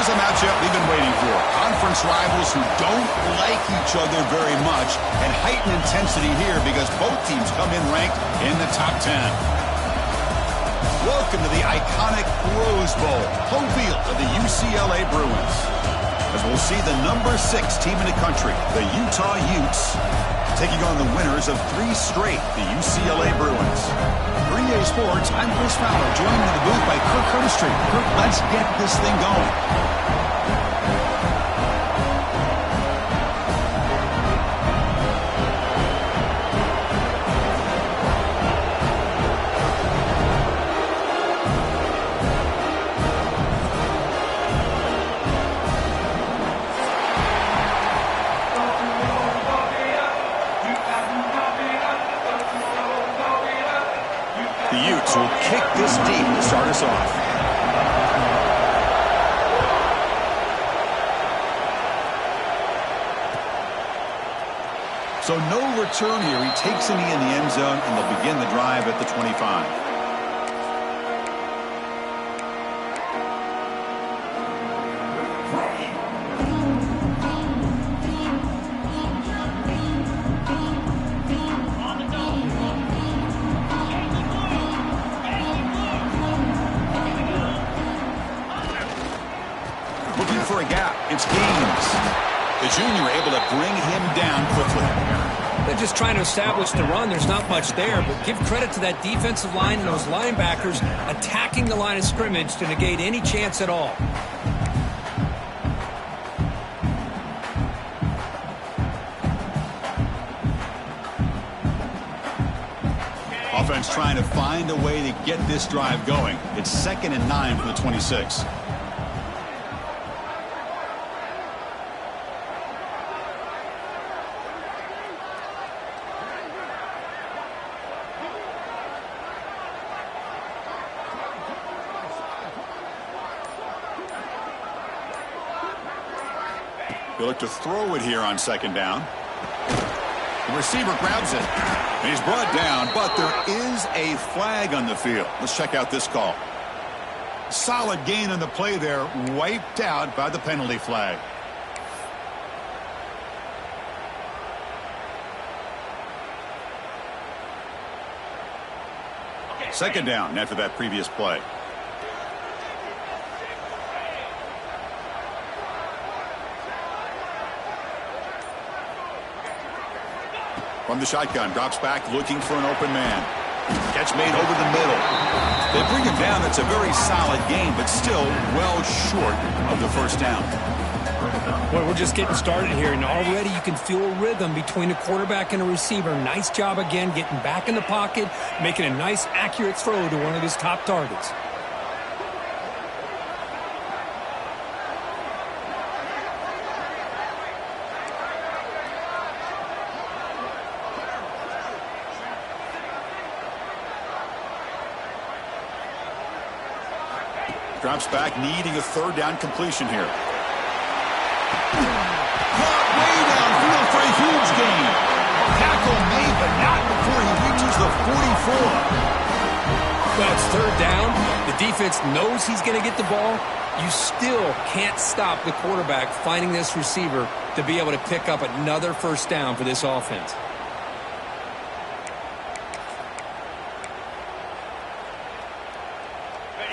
is a matchup we've been waiting for. Conference rivals who don't like each other very much, and heightened intensity here because both teams come in ranked in the top 10. Welcome to the iconic Rose Bowl, home field of the UCLA Bruins. As we'll see the number 6 team in the country, the Utah Utes, taking on the winners of 3 straight, the UCLA Bruins. For EA Sports, I'm Chris Fowler, joined in the booth by Kirk Herbstreit. Kirk, let's get this thing going. The Utes will kick this deep to start us off. So no return here. He takes a knee in the end zone, and they'll begin the drive at the 25. Looking for a gap. It's Gaines. The junior able to bring him down quickly. They're just trying to establish the run. There's not much there, but give credit to that defensive line and those linebackers attacking the line of scrimmage to negate any chance at all. Offense trying to find a way to get this drive going. It's 2nd and 9 from the 26. They look to throw it here on 2nd down. The receiver grabs it. And he's brought down, but there is a flag on the field. Let's check out this call. Solid gain on the play there, wiped out by the penalty flag. Second down after that previous play. From the shotgun, drops back looking for an open man. Catch made over the middle. They bring him down. It's a very solid gain, but still well short of the first down. Boy, we're just getting started here, and already you can feel a rhythm between the quarterback and the receiver. Nice job again getting back in the pocket, making a nice, accurate throw to one of his top targets. Drops back, needing a 3rd down completion here. Caught way downfield for a huge gain. Tackle made, but not before he reaches the 44. Well, it's 3rd down. The defense knows he's going to get the ball. You still can't stop the quarterback finding this receiver to be able to pick up another 1st down for this offense.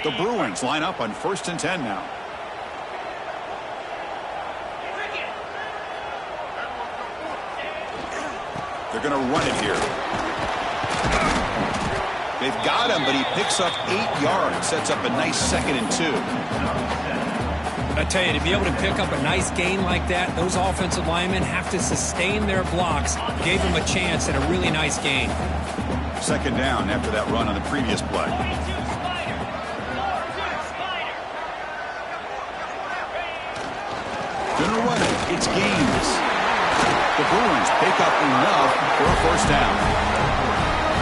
The Bruins line up on 1st and 10 now. They're going to run it here. They've got him, but he picks up 8 yards. Sets up a nice 2nd and 2. I tell you, to be able to pick up a nice gain like that, those offensive linemen have to sustain their blocks. Gave him a chance at a really nice gain. 2nd down after that run on the previous play. Gonna run it. It's Gaines. The Bruins pick up enough for a 1st down.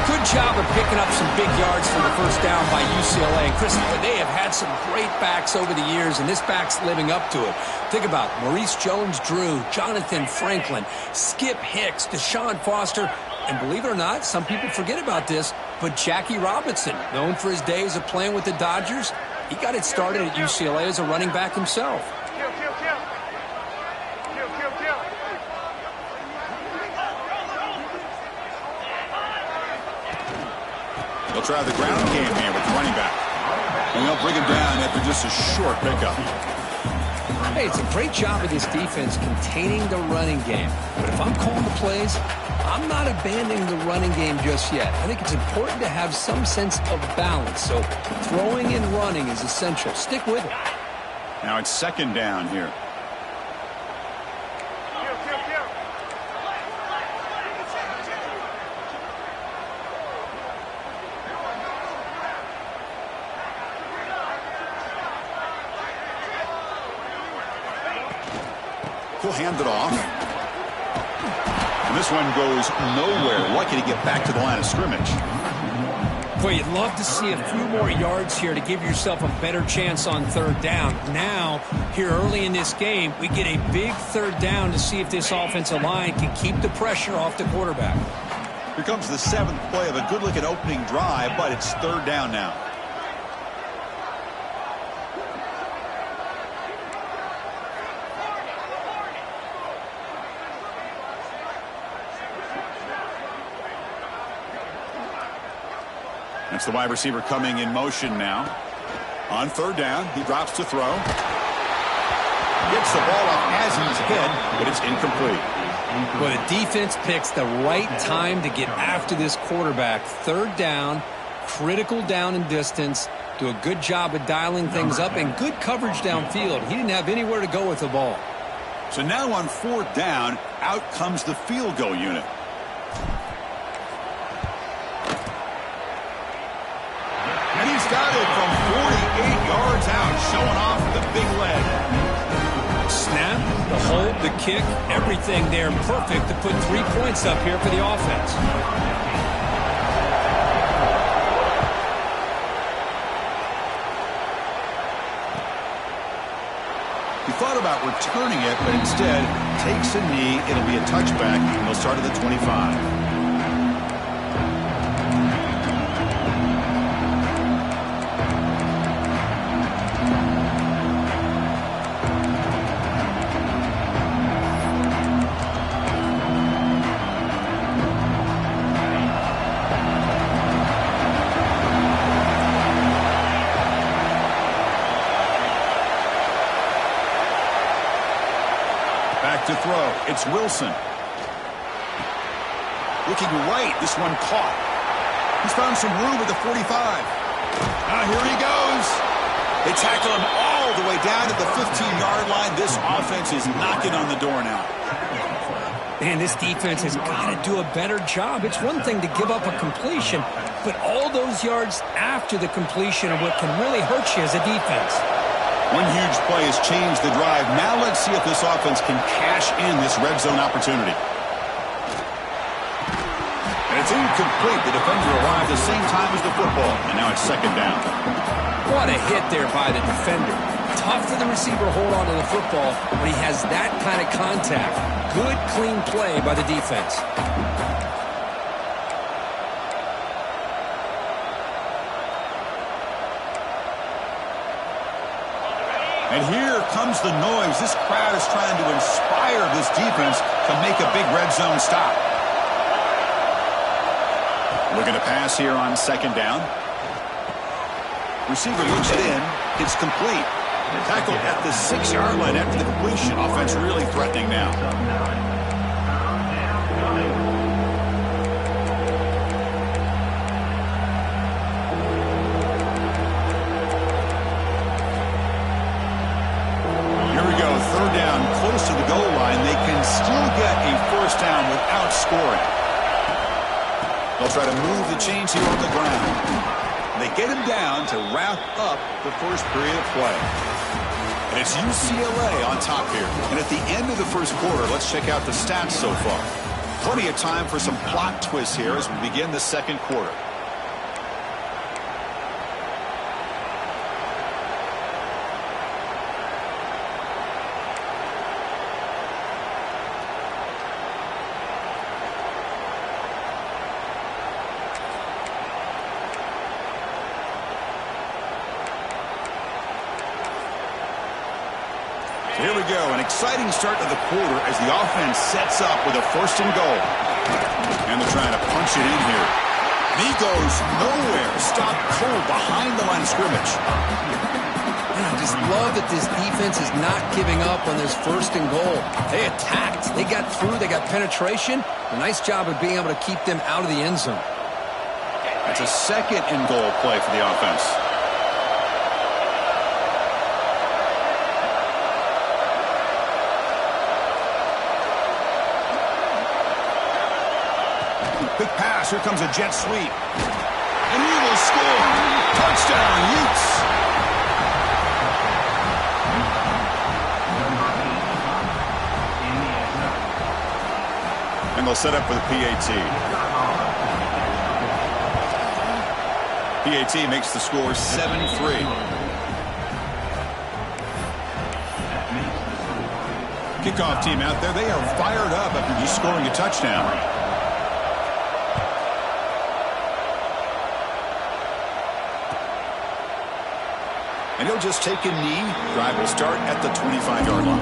Good job of picking up some big yards for the 1st down by UCLA. And Chris, they have had some great backs over the years, and this back's living up to it. Think about Maurice Jones-Drew, Jonathan Franklin, Skip Hicks, Deshaun Foster, and believe it or not, some people forget about this, but Jackie Robinson, known for his days of playing with the Dodgers, He got it started at UCLA as a running back himself. They'll try the ground game here with the running back. And they'll bring him down after just a short pickup. Hey, it's a great job of this defense containing the running game. But if I'm calling the plays, I'm not abandoning the running game just yet. I think it's important to have some sense of balance. So throwing and running is essential. Stick with it. Now it's second down here. He'll hand it off. And this one goes nowhere. Lucky to get back to the line of scrimmage. Boy, you'd love to see a few more yards here to give yourself a better chance on third down. Now, here early in this game, we get a big third down to see if this offensive line can keep the pressure off the quarterback. Here comes the seventh play of a good-looking opening drive, but it's third down now. That's the wide receiver coming in motion now. On third down, he drops to throw. Gets the ball off as he's hit, but it's incomplete. Well, the defense picks the right time to get after this quarterback. Third down, critical down and distance. Do a good job of dialing things up and good coverage downfield. He didn't have anywhere to go with the ball. So now on fourth down, out comes the field goal unit. And he's got it from 48 yards out, showing off the big leg. Snap, the hold, the kick, everything there perfect to put 3 points up here for the offense. He thought about returning it, but instead takes a knee. It'll be a touchback. He'll start at the 25. To throw. It's Wilson. Looking right. This one caught. He's found some room at the 45. Here he goes. They tackle him all the way down to the 15-yard line. This offense is knocking on the door now. Man, this defense has got to do a better job. It's one thing to give up a completion, but all those yards after the completion are what can really hurt you as a defense. One huge play has changed the drive. Now let's see if this offense can cash in this red zone opportunity. And it's incomplete. The defender arrived the same time as the football. And now it's second down. What a hit there by the defender. Tough for the receiver to hold on to the football when he has that kind of contact. Good, clean play by the defense. And here comes the noise. This crowd is trying to inspire this defense to make a big red zone stop. Looking to pass here on second down. Receiver looks it in. It's complete. Tackled at the 6-yard line after the completion. Offense really threatening now. Third down, close to the goal line. They can still get a first down without scoring. They'll try to move the chains here on the ground. They get him down to wrap up the first period of play. And it's UCLA on top here. And at the end of the first quarter, let's check out the stats so far. Plenty of time for some plot twists here as we begin the second quarter. Here we go, an exciting start to the quarter as the offense sets up with a 1st and goal. And they're trying to punch it in here. And he goes nowhere. Stopped cold behind the line of scrimmage. And I just love that this defense is not giving up on this 1st and goal. They attacked. They got through. They got penetration. A nice job of being able to keep them out of the end zone. It's a 2nd and goal play for the offense. Quick pass. Here comes a jet sweep. And he will score. Touchdown, Utes. And they'll set up for the PAT. PAT makes the score 7-3. Kickoff team out there. They are fired up after just scoring a touchdown. And he'll just take a knee. Drive will start at the 25-yard line.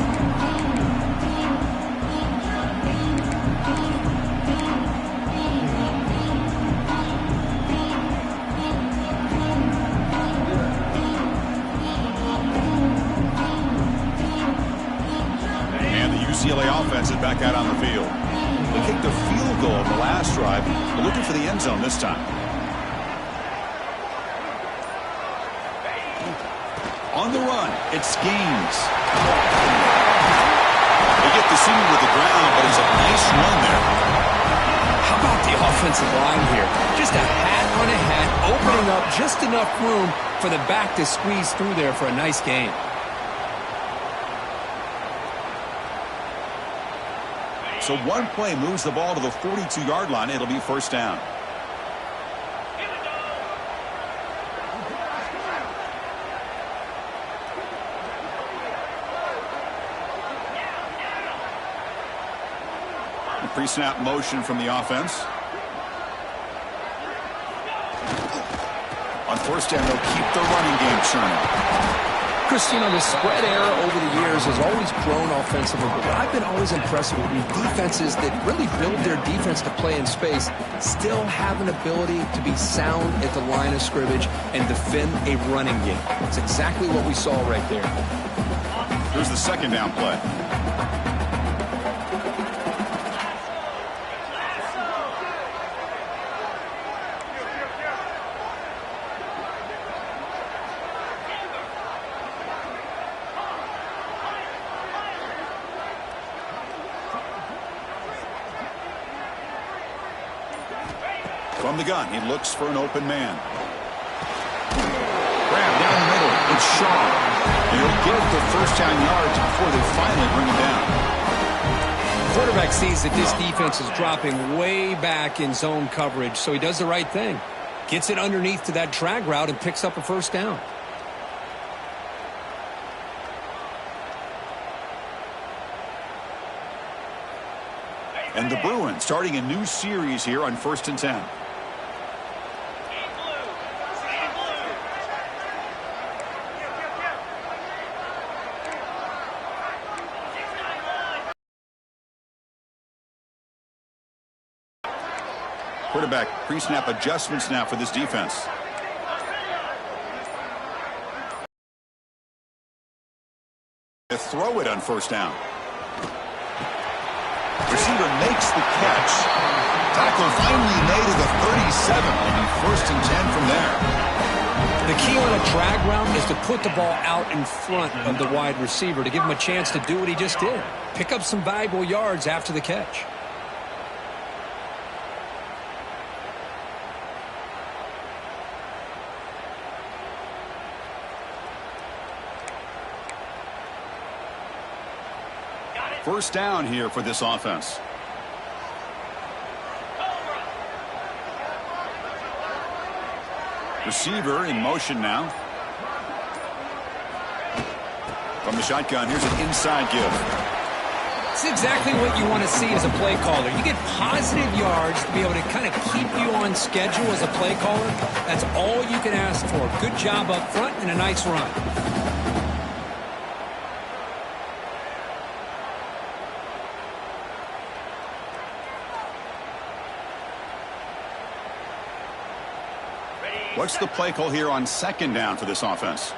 And the UCLA offense is back out on the field. They kicked a field goal in the last drive. They're looking for the end zone this time. On the run, it's Gaines. They get the senior with the ground, but it's a nice run there. How about the offensive line here? Just a hat on a hat, opening up just enough room for the back to squeeze through there for a nice gain. So one play moves the ball to the 42-yard line. It'll be 1st down. Pre-snap motion from the offense. On 1st down, they'll keep the running game churning. Chris, you know, the spread era over the years has always grown offensively, but I've been always impressed with defenses that really build their defense to play in space, still have an ability to be sound at the line of scrimmage and defend a running game. That's exactly what we saw right there. Here's the 2nd down play. From the gun, he looks for an open man. Grab down the middle. It's Shaw. And he'll get the 1st down yards before they finally bring him down. Quarterback sees that this defense is dropping way back in zone coverage, so he does the right thing. Gets it underneath to that drag route and picks up a 1st down. And the Bruins starting a new series here on 1st and 10. Quarterback pre-snap adjustments now for this defense. They throw it on 1st down. Receiver makes the catch. Tackle finally made at the 37. It'll be 1st and 10 from there. The key on a drag route is to put the ball out in front of the wide receiver to give him a chance to do what he just did. Pick up some valuable yards after the catch. First down here for this offense. Receiver in motion now. From the shotgun, here's an inside give. It's exactly what you want to see as a play caller. You get positive yards to be able to kind of keep you on schedule as a play caller. That's all you can ask for. Good job up front and a nice run. What's the play call here on second down for this offense?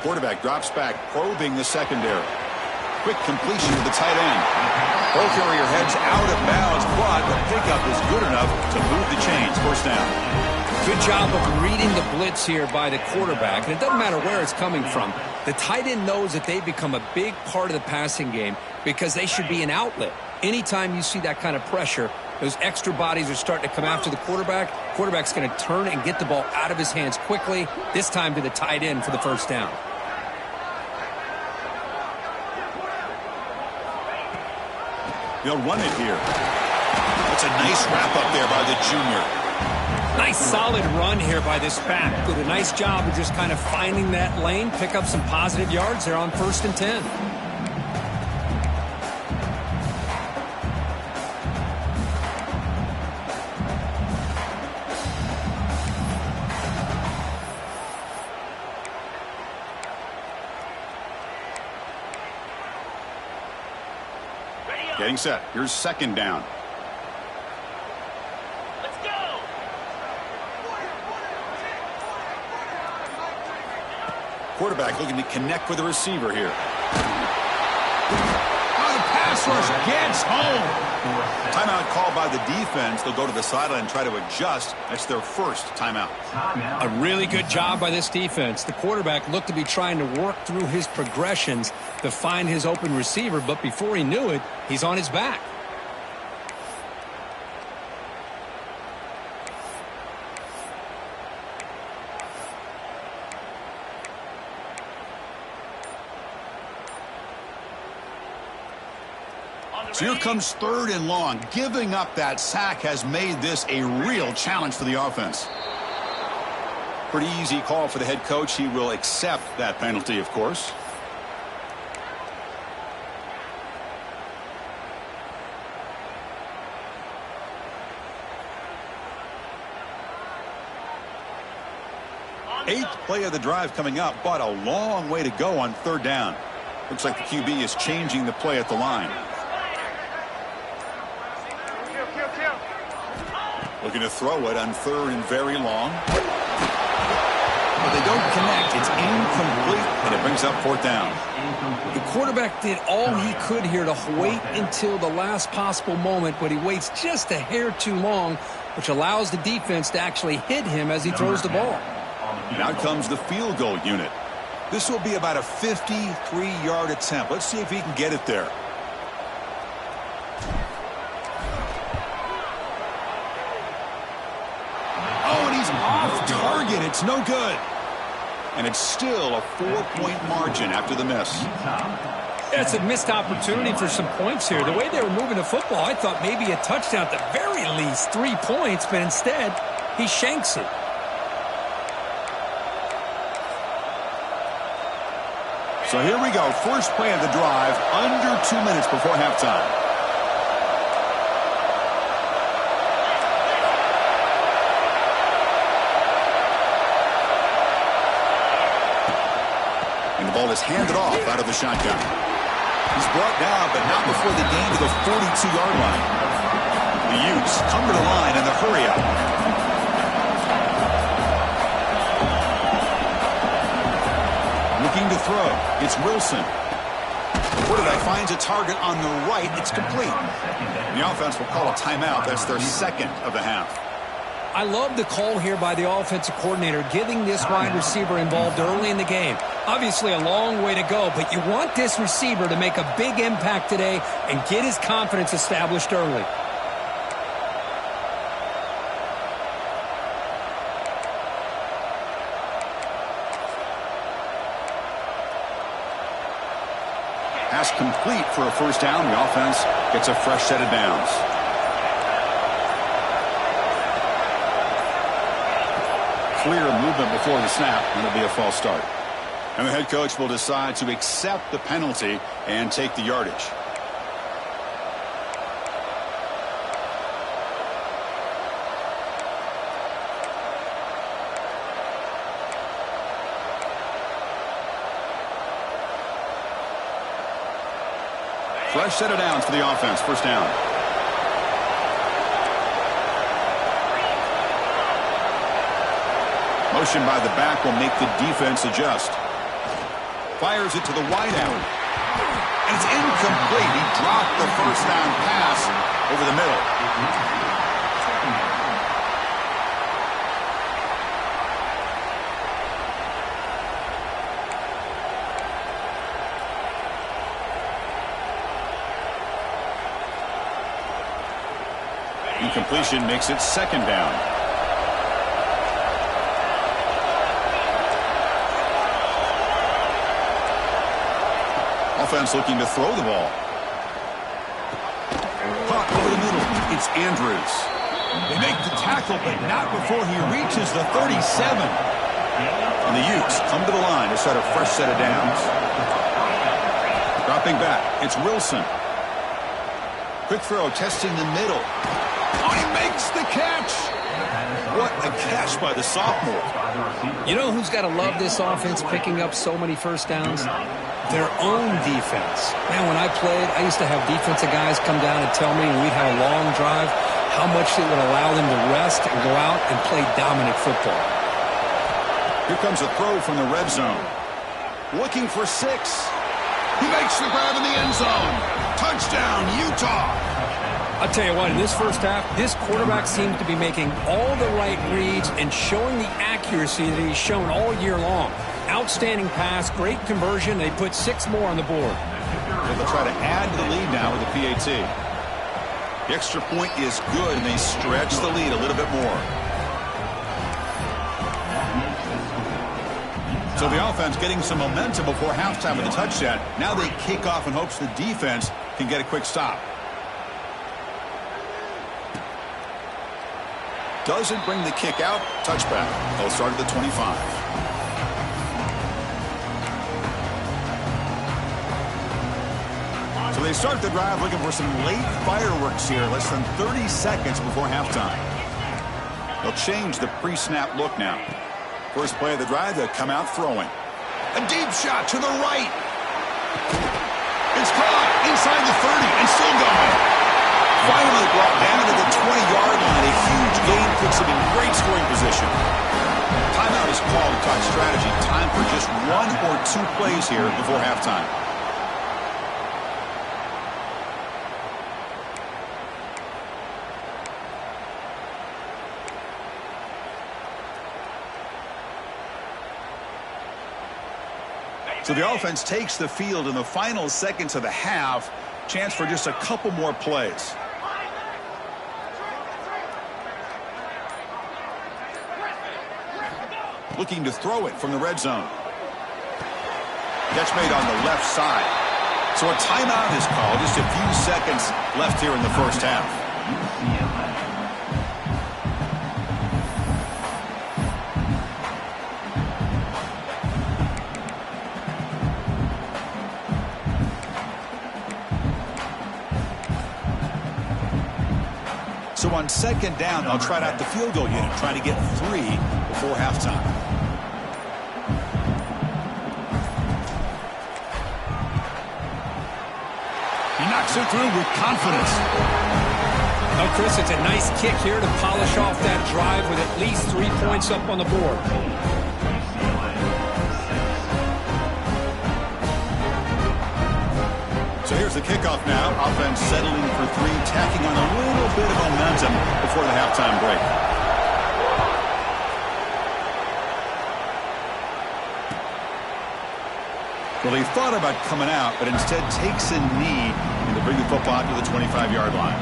Quarterback drops back, probing the secondary. Quick completion to the tight end. Ball carrier heads out of bounds, but the pickup is good enough to move the chains. First down. Good job of reading the blitz here by the quarterback. And it doesn't matter where it's coming from. The tight end knows that they've become a big part of the passing game because they should be an outlet. Anytime you see that kind of pressure, those extra bodies are starting to come after the quarterback. Quarterback's going to turn and get the ball out of his hands quickly, this time to the tight end for the first down. They'll run it here. That's a nice wrap up there by the junior. Nice solid run here by this back. Did a nice job of just kind of finding that lane, pick up some positive yards there on 1st and 10. Getting set. Here's second down. Let's go. Quarterback looking to connect with the receiver here. Oh, the pass rush gets home. Timeout called by the defense. They'll go to the sideline and try to adjust. That's their first timeout. A really good job by this defense. The quarterback looked to be trying to work through his progressions to find his open receiver, but before he knew it, he's on his back. So here comes 3rd and long. Giving up that sack has made this a real challenge for the offense. Pretty easy call for the head coach. He will accept that penalty, of course. Eighth play of the drive coming up, but a long way to go on 3rd down. Looks like the QB is changing the play at the line. Looking to throw it on 3rd and very long. But they don't connect. It's incomplete, and it brings up 4th down. The quarterback did all he could here to wait until the last possible moment, but he waits just a hair too long, which allows the defense to actually hit him as he throws the ball. Now comes the field goal unit. This will be about a 53-yard attempt. Let's see if he can get it there. Oh, and he's off target. It's no good. And it's still a 4-point margin after the miss. It's a missed opportunity for some points here. The way they were moving the football, I thought maybe a touchdown at the very least, 3 points, but instead he shanks it. So here we go. First play of the drive, under 2 minutes before halftime. And the ball is handed off out of the shotgun. He's brought down, but not before the gain to the 42-yard line. The Utes come to the line in the hurry-up. Looking to throw. It's Wilson. The quarterback finds a target on the right. It's complete. The offense will call a timeout. That's their second of the half. I love the call here by the offensive coordinator, getting this wide receiver involved early in the game. Obviously a long way to go, but you want this receiver to make a big impact today and get his confidence established early. Pass complete for a first down. The offense gets a fresh set of downs. Clear movement before the snap, and it'll be a false start. And the head coach will decide to accept the penalty and take the yardage. Fresh set of downs for the offense. First down. Motion by the back will make the defense adjust. Fires it to the wideout. And it's incomplete. He dropped the first down pass over the middle. Incompletion makes it second down. Offense looking to throw the ball. Caught over the middle. It's Andrews. They make the tackle, but not before he reaches the 37. And the Utes come to the line to set a fresh set of downs. Dropping back. It's Wilson. Quick throw, testing the middle. Oh, he makes the catch. What a catch by the sophomore. You know who's got to love this offense picking up so many first downs? Their own defense. Man, when I played, I used to have defensive guys come down and tell me when we'd have a long drive how much it would allow them to rest and go out and play dominant football. Here comes a throw from the red zone. Looking for 6. He makes the grab in the end zone. Touchdown, Utah. I'll tell you what, in this first half, this quarterback seems to be making all the right reads and showing the accuracy that he's shown all year long. Outstanding pass, great conversion. They put 6 more on the board. They'll try to add to the lead now with the PAT. The extra point is good, and they stretch the lead a little bit more. So the offense getting some momentum before halftime with a touchdown. Now they kick off in hopes the defense can get a quick stop. Doesn't bring the kick out. Touchback. They'll start at the 25. So they start the drive looking for some late fireworks here. Less than 30 seconds before halftime. They'll change the pre-snap look now. First play of the drive, they'll come out throwing. A deep shot to the right. It's caught inside the 30 and still going. Finally brought down to the 20-yard line. A huge gain puts him in great scoring position. Timeout is called to talk strategy. Time for just 1 or 2 plays here before halftime. So the offense takes the field in the final seconds of the half. Chance for just a couple more plays. Looking to throw it from the red zone. Catch made on the left side. So a timeout is called. Just a few seconds left here in the first half. So on second down, they'll try out the field goal unit, trying to get 3 before halftime. He knocks it through with confidence. Oh, Chris, it's a nice kick here to polish off that drive with at least 3 points up on the board. So here's the kickoff now. Offense settling for 3, tacking on a little bit of momentum before the halftime break. Well, he thought about coming out, but instead takes a knee and to bring the football out to the 25-yard line.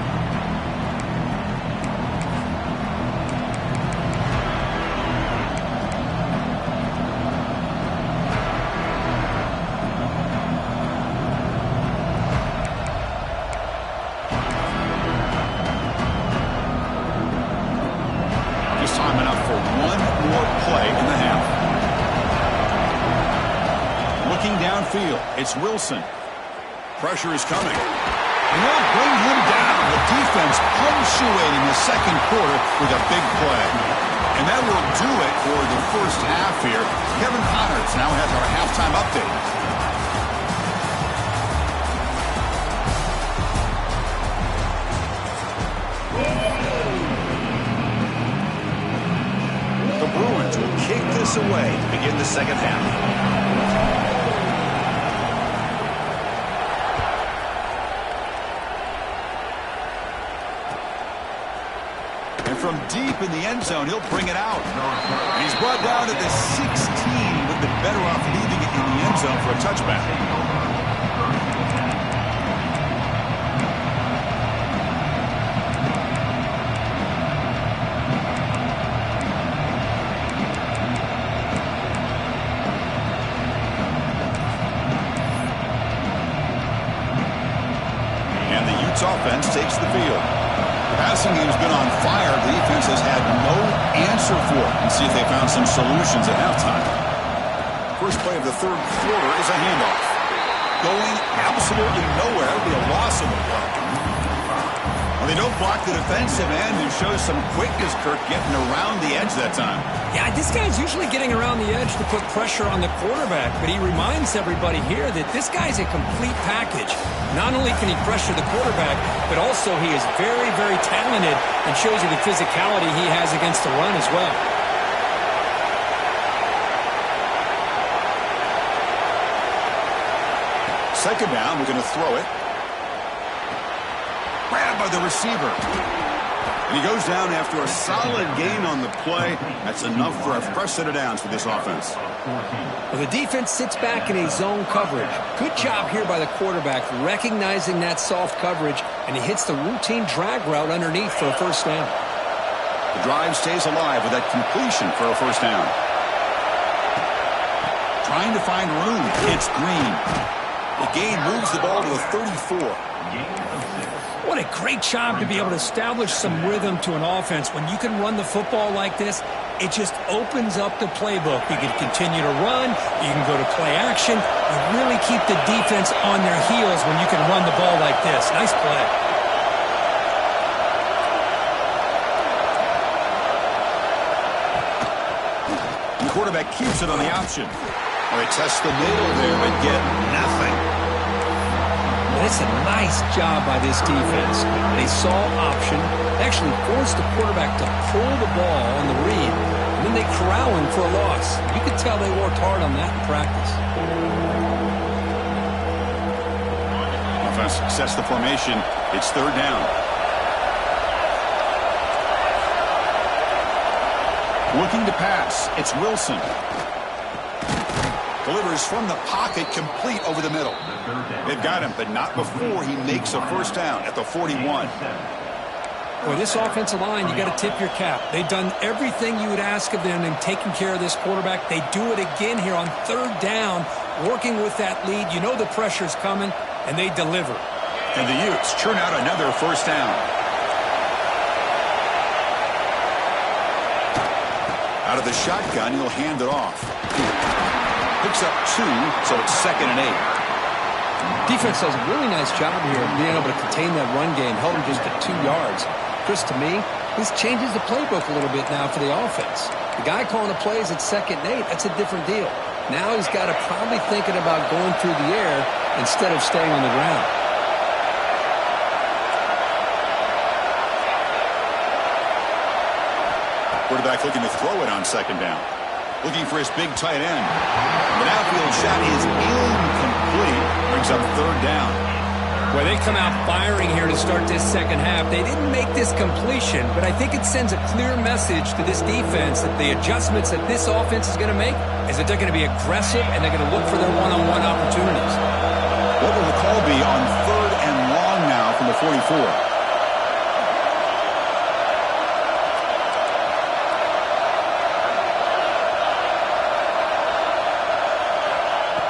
Downfield, it's Wilson. Pressure is coming. And they'll bring him down. The defense punctuating the second quarter with a big play. And that will do it for the first half here. Kevin Connors now has our halftime update. take this away to begin the second half. From deep in the end zone, he'll bring it out. And he's brought down at the 16. Would have been better off leaving it in the end zone for a touchback. And the Utes offense takes the field. Passing game's been on fire. The defense has had no answer for it. And see if they found some solutions at halftime. First play of the third quarter is a handoff. Going absolutely nowhere. It'll be a loss of the play. Well, they don't block the defensive end and show some quickness, Kirk, getting around the edge that time. Yeah, this guy's usually getting around the edge to put pressure on the quarterback, but he reminds everybody here that this guy's a complete package. Not only can he pressure the quarterback, but also he is very, very talented and shows you the physicality he has against the run as well. Second down, we're going to throw it. Grabbed by the receiver. And he goes down after a solid gain on the play. That's enough for a fresh set of downs for this offense. Well, the defense sits back in a zone coverage. Good job here by the quarterback recognizing that soft coverage, and he hits the routine drag route underneath for a first down. The drive stays alive with that completion for a first down. Trying to find room. It's Green. The gain moves the ball to the 34. What a great job to be able to establish some rhythm to an offense. When you can run the football like this, it just opens up the playbook. You can continue to run. You can go to play action. You really keep the defense on their heels when you can run the ball like this. Nice play. The quarterback keeps it on the option. Well, they test the middle there, but get nothing. That's a nice job by this defense. They saw option, actually forced the quarterback to pull the ball on the read, and then they corral him for a loss. You could tell they worked hard on that in practice. Offense sets the formation. It's third down. Looking to pass. It's Wilson. Delivers from the pocket, complete over the middle. They've got him, but not before he makes a first down at the 41. Boy, this offensive line, you got to tip your cap. They've done everything you would ask of them in taking care of this quarterback. They do it again here on third down, working with that lead. You know the pressure's coming, and they deliver. And the Utes churn out another first down. Out of the shotgun, he'll hand it off. Picks up 2, so it's 2nd and 8. Defense does a really nice job here of being able to contain that run game, held him just at 2 yards. Chris, to me, this changes the playbook a little bit now for the offense. The guy calling the plays at 2nd and 8, that's a different deal. Now he's got to probably thinking about going through the air instead of staying on the ground. Quarterback looking to throw it on 2nd down. Looking for his big tight end. The downfield shot is incomplete. Brings up third down. Well, they come out firing here to start this second half. They didn't make this completion, but I think it sends a clear message to this defense that the adjustments that this offense is going to make is that they're going to be aggressive and they're going to look for their one-on-one opportunities. What will the call be on 3rd and long now from the 44?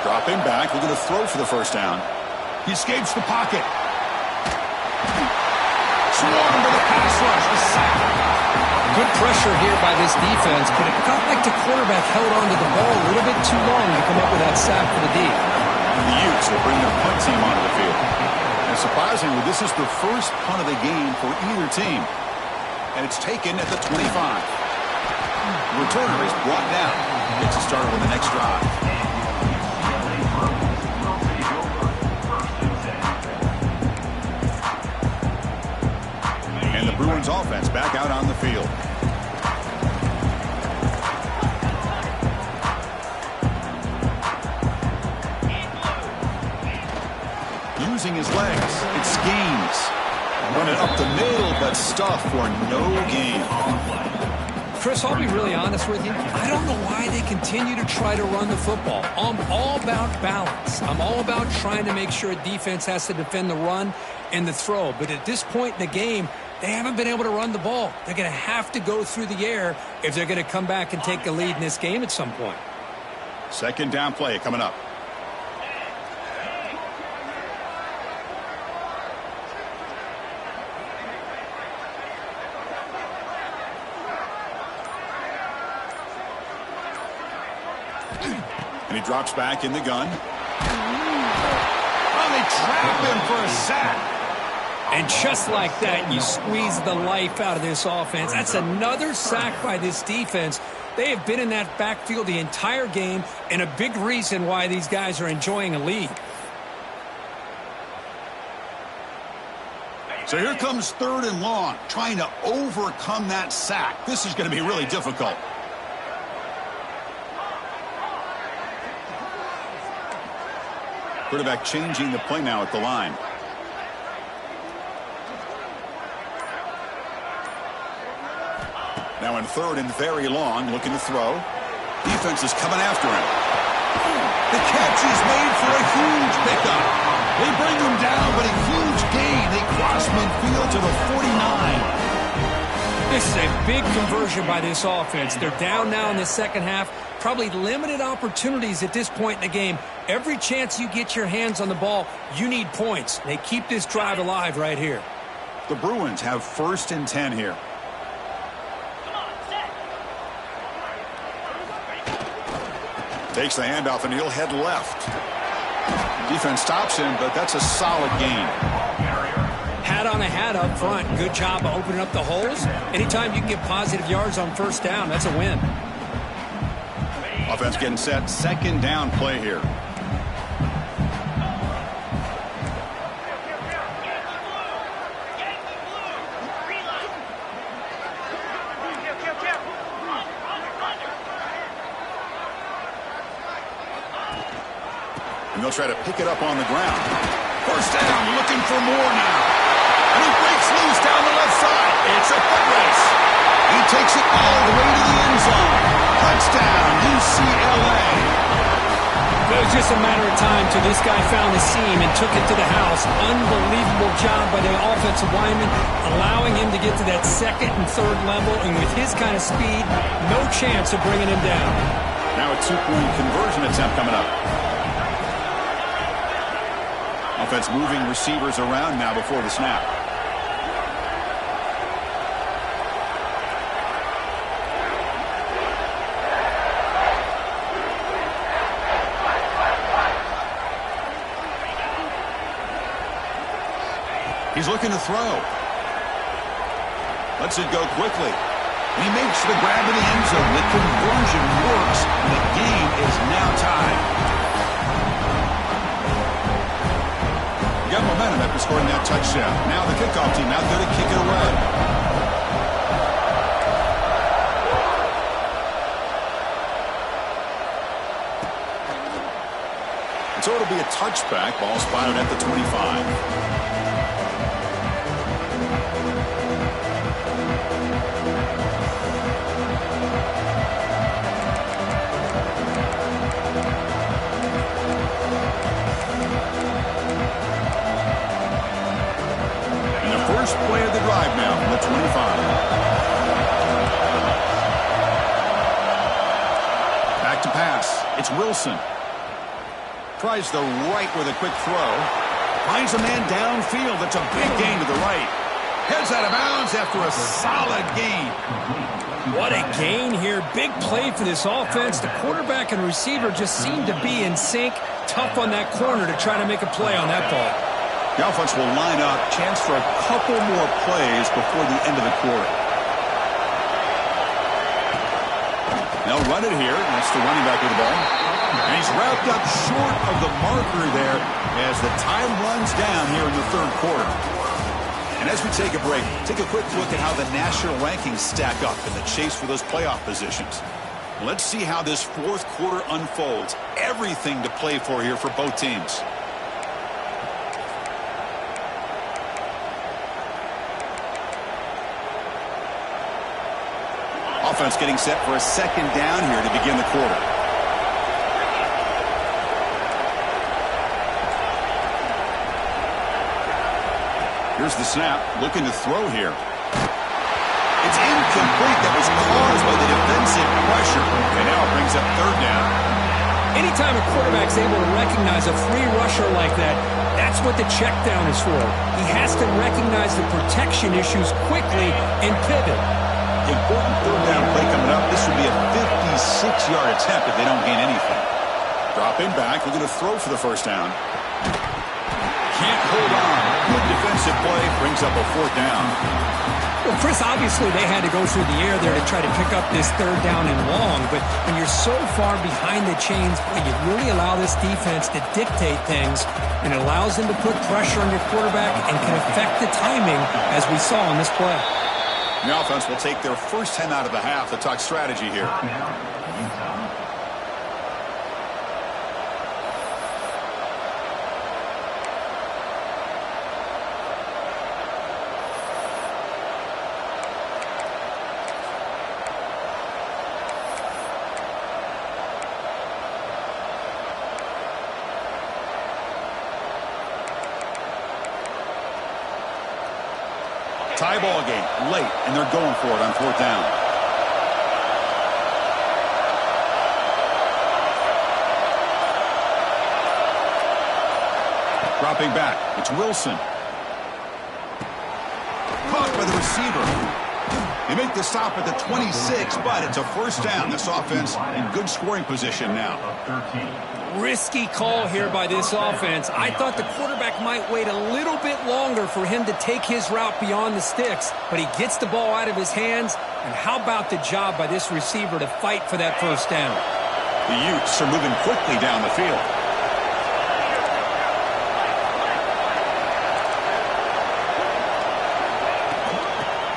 Dropping back, looking to throw for the first down. He escapes the pocket. Swarmed by the pass rush. A sack. Good pressure here by this defense, but it felt like the quarterback held onto the ball a little bit too long to come up with that sack for the D. The Utes will bring their punt team onto the field. And surprisingly, this is the first punt of the game for either team. And it's taken at the 25. The returner is brought down. Gets it started with the next drive. Bruins offense back out on the field. using his legs. It schemes. Run it up the middle, but stuff for no gain. Chris, I'll be really honest with you. I don't know why they continue to try to run the football. I'm all about balance. I'm all about trying to make sure a defense has to defend the run and the throw. But at this point in the game, they haven't been able to run the ball. They're going to have to go through the air if they're going to come back and take the lead in this game at some point. Second down play coming up. And he drops back in the gun. Oh, they trap him for a sack. And just like that, you squeeze the life out of this offense. That's another sack by this defense. They have been in that backfield the entire game, and a big reason why these guys are enjoying a lead. So here comes 3rd and long, trying to overcome that sack. This is going to be really difficult. Quarterback changing the play now at the line. Now in 3rd and very long, looking to throw. Defense is coming after him. The catch is made for a huge pickup. They bring him down, but a huge gain. They cross midfield to the 49. This is a big conversion by this offense. They're down now in the second half. Probably limited opportunities at this point in the game. Every chance you get your hands on the ball, you need points. They keep this drive alive right here. The Bruins have 1st and 10 here. Takes the handoff and he'll head left. Defense stops him, but that's a solid gain. Hat on a hat up front. Good job of opening up the holes. Anytime you can get positive yards on 1st down, that's a win. Offense getting set. 2nd down play here. And they'll try to pick it up on the ground. 1st down, looking for more now. And he breaks loose down the left side. It's a foot race. He takes it all the way to the end zone. Touchdown, UCLA. It was just a matter of time till this guy found the seam and took it to the house. Unbelievable job by the offensive lineman, allowing him to get to that 2nd and 3rd level. And with his kind of speed, no chance of bringing him down. Now a 2-point conversion attempt coming up. Offense moving receivers around now before the snap. He's looking to throw. Lets it go quickly. And he makes the grab in the end zone. The conversion works, and the game is now tied. Got momentum after scoring that touchdown. Now the kickoff team out there to kick it away. And so it'll be a touchback. Ball spotted at the 25. First play of the drive now from the 25. Back to pass. It's Wilson. Tries the right with a quick throw. Finds a man downfield. That's a big gain to the right. Heads out of bounds after a solid gain. What a gain here. Big play for this offense. The quarterback and receiver just seem to be in sync. Tough on that corner to try to make a play on that ball. The offense will line up. Chance for a couple more plays before the end of the quarter. They'll run it here. That's the running back with the ball. And he's wrapped up short of the marker there as the time runs down here in the 3rd quarter. And as we take a break, take a quick look at how the national rankings stack up in the chase for those playoff positions. Let's see how this 4th quarter unfolds. Everything to play for here for both teams. offense getting set for a second down here to begin the quarter. Here's the snap, looking to throw here. It's incomplete. That was caused by the defensive pressure. And now it brings up third down. Anytime a quarterback's able to recognize a free rusher like that, that's what the check down is for. He has to recognize the protection issues quickly and pivot. Important third down play coming up. This would be a 56-yard attempt if they don't gain anything. Dropping back, looking to throw for the first down. Can't hold on. Good defensive play brings up a fourth down. Well, Chris, obviously they had to go through the air there to try to pick up this third down and long, but when you're so far behind the chains, you really allow this defense to dictate things, and it allows them to put pressure on your quarterback and can affect the timing, as we saw in this play. The offense will take their first 10 out of the half to talk strategy here. Tie ball game late, and they're going for it on fourth down. Dropping back, it's Wilson. Caught by the receiver. They make the stop at the 26, but it's a first down. This offense in good scoring position now. Risky call here by this offense. I thought the quarterback might wait a little bit longer for him to take his route beyond the sticks, but he gets the ball out of his hands. And how about the job by this receiver to fight for that first down? The Utes are moving quickly down the field.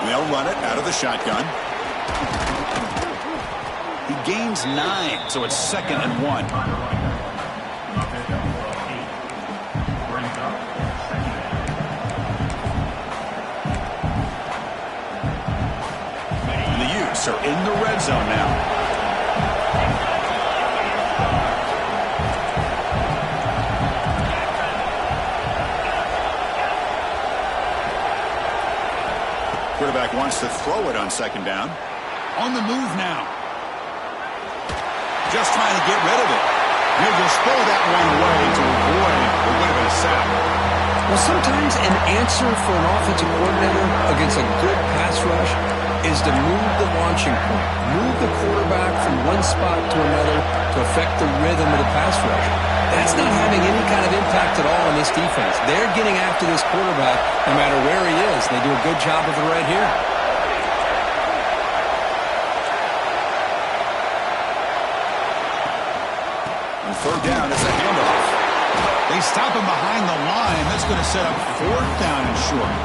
They'll run it out of the shotgun. He gains 9, so it's 2nd and 1. And the Utes are in the red zone now. Quarterback wants to throw it on 2nd down. On the move now. Just trying to get rid of it. He'll just throw that one away to avoid what would have been a sack. Well, sometimes an answer for an offensive coordinator against a good pass rush is to move the launching point. Move the quarterback from one spot to another to affect the rhythm of the pass rush. That's not having any kind of impact at all on this defense. They're getting after this quarterback no matter where he is. They do a good job of it right here. On third down, it's a handoff. They stop him behind the line. That's going to set up fourth down and short.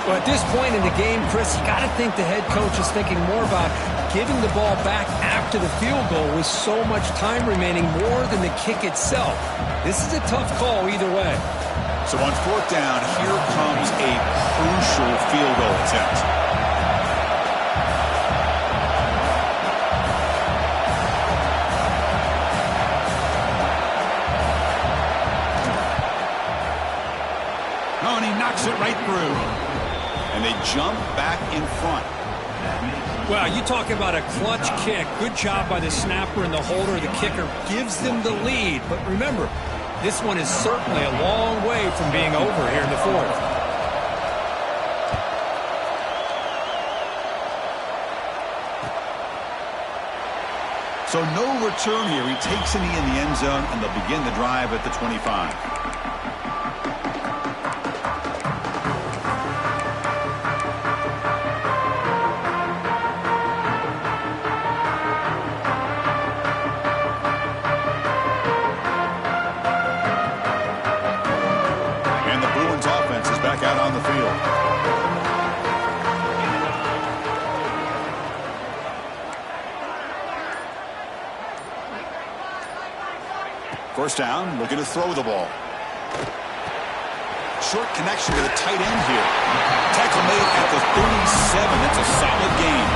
Well, at this point in the game, Chris, you got to think the head coach is thinking more about giving the ball back after the field goal with so much time remaining more than the kick itself. This is a tough call either way. So on fourth down, here comes a crucial field goal attempt. Oh, and he knocks it right through. And they jump back in front. Well, you talk about a clutch kick. Good job by the snapper and the holder. The kicker gives them the lead. But remember, this one is certainly a long way from being over here in the fourth. So no return here. He takes a knee in the end zone, and they'll begin the drive at the 25. Out on the field. First down, looking to throw the ball. Short connection to the tight end here. Tackle made at the 37. That's a solid gain.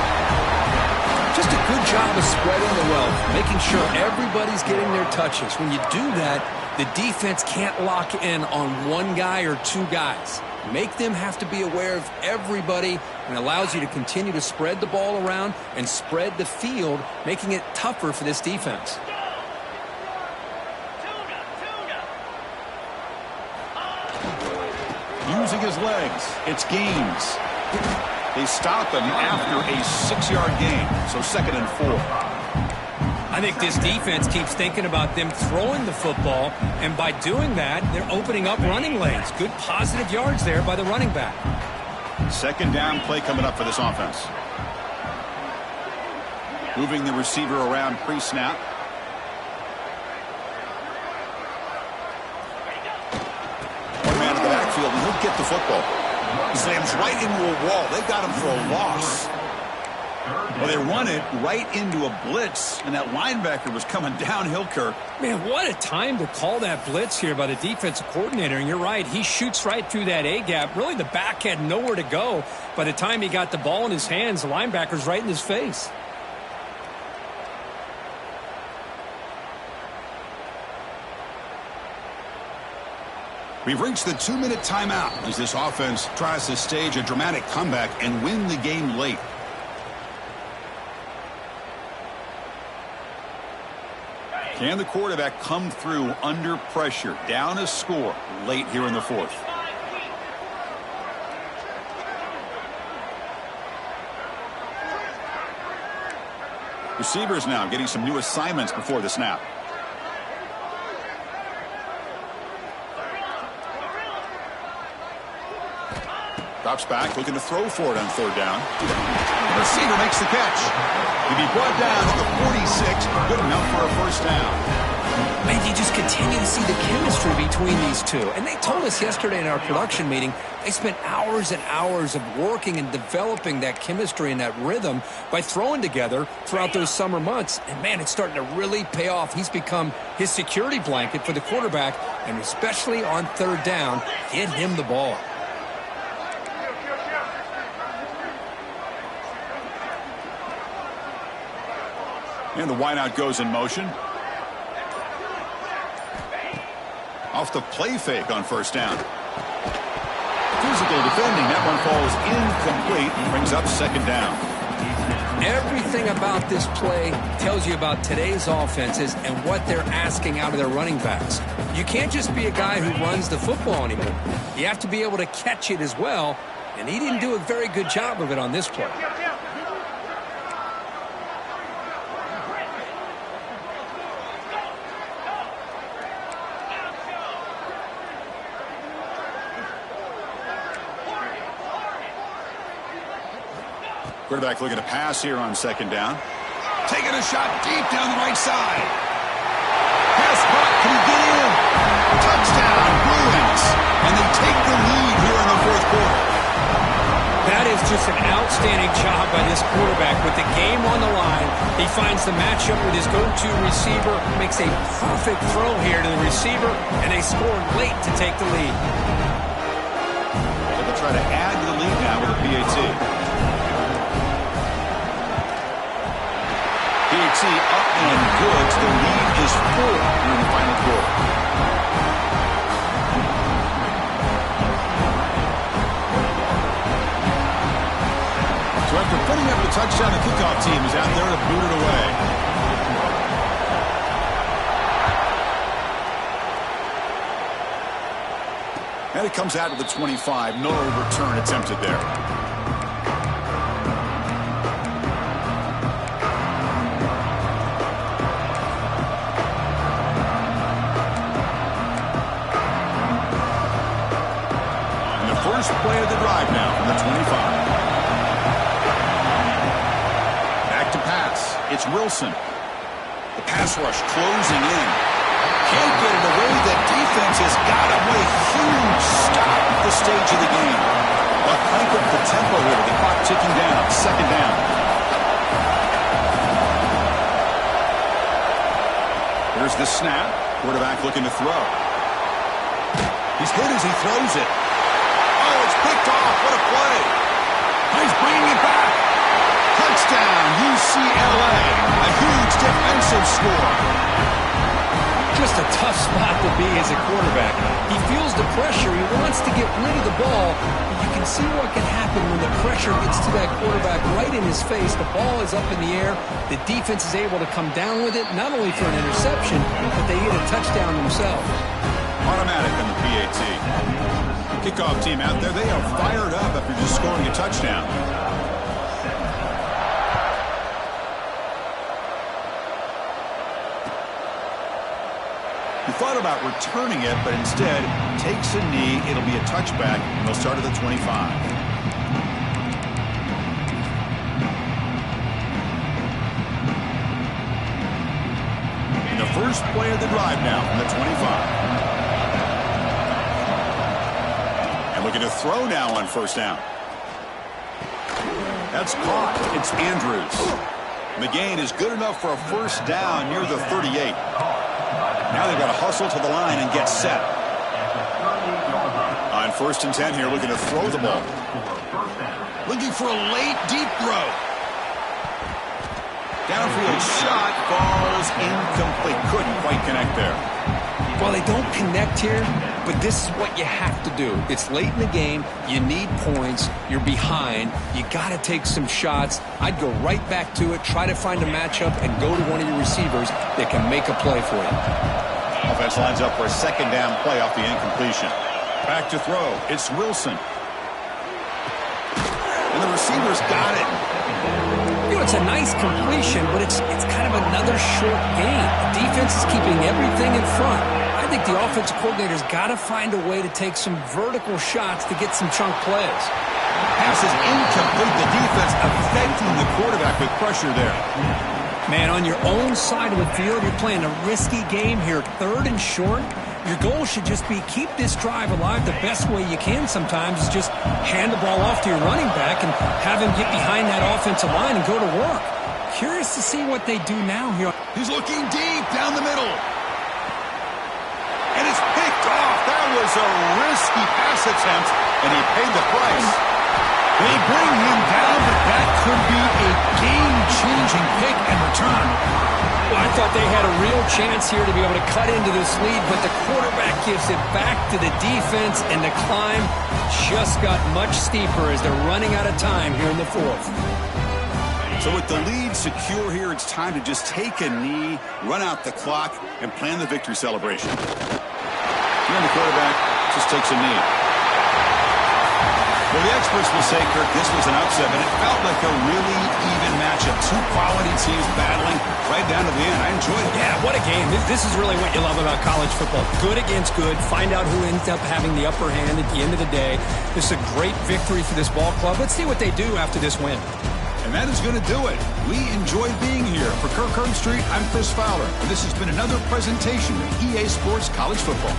job of spreading the wealth, making sure everybody's getting their touches. When you do that, the defense can't lock in on one guy or two guys. Make them have to be aware of everybody, and allows you to continue to spread the ball around and spread the field, making it tougher for this defense. Using his legs, it's Gaines. They stop him after a 6-yard gain, so 2nd and 4. I think this defense keeps thinking about them throwing the football, and by doing that, they're opening up running lanes. Good positive yards there by the running back. 2nd down play coming up for this offense. Moving the receiver around pre-snap. One man in the backfield, and he'll get the football. He slams right into a wall. They've got him for a loss. Well, they run it right into a blitz, and that linebacker was coming downhill, Kirk. Man, what a time to call that blitz here by the defensive coordinator. And you're right, he shoots right through that A-gap. Really, the back had nowhere to go. By the time he got the ball in his hands, the linebacker's right in his face. We've reached the 2-minute timeout as this offense tries to stage a dramatic comeback and win the game late. Can the quarterback come through under pressure, down a score late here in the 4th? Receivers now getting some new assignments before the snap. Drops back, looking to throw for it on 3rd down. The receiver makes the catch. He'll be brought down at the 46. Good enough for a 1st down. Man, you just continue to see the chemistry between these two. And they told us yesterday in our production meeting, they spent hours and hours of working and developing that chemistry and that rhythm by throwing together throughout those summer months. And, man, it's starting to really pay off. He's become his security blanket for the quarterback, and especially on 3rd down, get him the ball. And the wideout goes in motion. Off the play fake on 1st down. Physical defending. That one falls incomplete and brings up 2nd down. Everything about this play tells you about today's offenses and what they're asking out of their running backs. You can't just be a guy who runs the football anymore. You have to be able to catch it as well, and he didn't do a very good job of it on this play. Quarterback looking to pass here on 2nd down. Taking a shot deep down the right side. Pass caught. Can he get in? Touchdown, Bruins. And they take the lead here in the 4th quarter. That is just an outstanding job by this quarterback. With the game on the line, he finds the matchup with his go-to receiver, makes a perfect throw here to the receiver, and they score late to take the lead. They'll try to add to the lead now with a PAT. PAT up and good. The lead is 4 here in the final quarter. So after putting up a touchdown, the kickoff team is out there to boot it away. And it comes out to the 25. No return attempted there. First play of the drive now from the 25. Back to pass. It's Wilson. The pass rush closing in. Can't get it away. The defense has got him. What a huge stop at this stage of the game. A crank up the tempo here with the clock ticking down. 2nd down. Here's the snap. Quarterback looking to throw. He's hit as he throws it. Picked off. What a play. He's bringing it back. Touchdown, UCLA. tough spot to be as a quarterback. He feels the pressure. He wants to get rid of the ball. But you can see what can happen when the pressure gets to that quarterback right in his face. The ball is up in the air. The defense is able to come down with it, not only for an interception, but they get a touchdown themselves. Automatic on the PAT. Kickoff team out there, they are fired up after just scoring a touchdown. He thought about returning it, but instead takes a knee. It'll be a touchback, and they'll start at the 25. The first play of the drive now from the 25. And looking to throw now on first down. That's caught. It's Andrews. The gain is good enough for a first down near the 38. Now they've got to hustle to the line and get set. On 1st and 10 here, looking to throw the ball. Looking for a late, deep throw. Downfield shot falls incomplete. Couldn't quite connect there. Well, they don't connect here, but this is what you have to do. It's late in the game. You need points. You're behind. You got to take some shots. I'd go right back to it, try to find a matchup, and go to one of your receivers that can make a play for you. Offense lines up for a second down play off the incompletion. Back to throw. It's Wilson. And the receiver's got it. You know, it's a nice completion, but it's kind of another short game. The defense is keeping everything in front. I think the offensive coordinator's got to find a way to take some vertical shots to get some chunk plays. Pass is incomplete. The defense affecting the quarterback with pressure there. Man, on your own side of the field, you're playing a risky game here. 3rd and short. Your goal should just be keep this drive alive the best way you can sometimes is just hand the ball off to your running back and have him get behind that offensive line and go to work. Curious to see what they do now here. He's looking deep down the middle. And it's picked off. That was a risky pass attempt, and he paid the price. They bring him down, but that could be a game-changing pick and return. Well, I thought they had a real chance here to be able to cut into this lead, but the quarterback gives it back to the defense, and the climb just got much steeper as they're running out of time here in the 4th. So with the lead secure here, it's time to just take a knee, run out the clock, and plan the victory celebration. Here, the quarterback just takes a knee. Well, the experts will say, Kirk, this was an upset, but it felt like a really even matchup. 2 quality teams battling right down to the end. I enjoyed it. Yeah, what a game. This is really what you love about college football. Good against good. Find out who ends up having the upper hand at the end of the day. This is a great victory for this ball club. Let's see what they do after this win. And that is going to do it. We enjoyed being here. For Kirk Herbstreit, I'm Chris Fowler, and this has been another presentation of EA Sports College Football.